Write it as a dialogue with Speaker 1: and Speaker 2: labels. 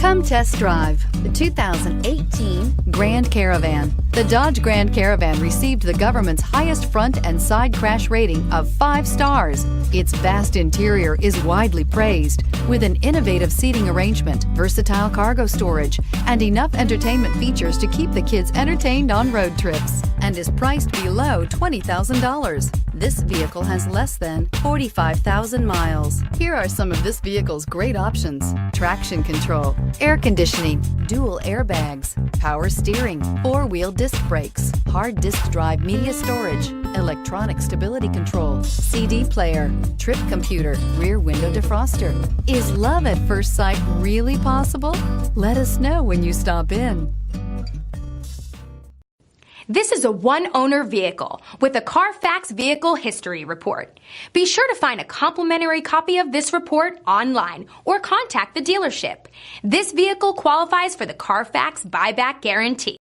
Speaker 1: Come test drive the 2018 Grand Caravan. The Dodge Grand Caravan received the government's highest front and side crash rating of 5 stars. Its vast interior is widely praised, with an innovative seating arrangement, versatile cargo storage, and enough entertainment features to keep the kids entertained on road trips, and is priced below $20,000. This vehicle has less than 45,000 miles. Here are some of this vehicle's great options: traction control, air conditioning, dual airbags, power steering, 4-wheel disc brakes, hard disk drive media storage, electronic stability control, CD player, trip computer, rear window defroster. Is love at first sight really possible? Let us know when you stop in.
Speaker 2: This is a one-owner vehicle with a CARFAX Vehicle History Report. Be sure to find a complimentary copy of this report online or contact the dealership. This vehicle qualifies for the CARFAX Buyback Guarantee.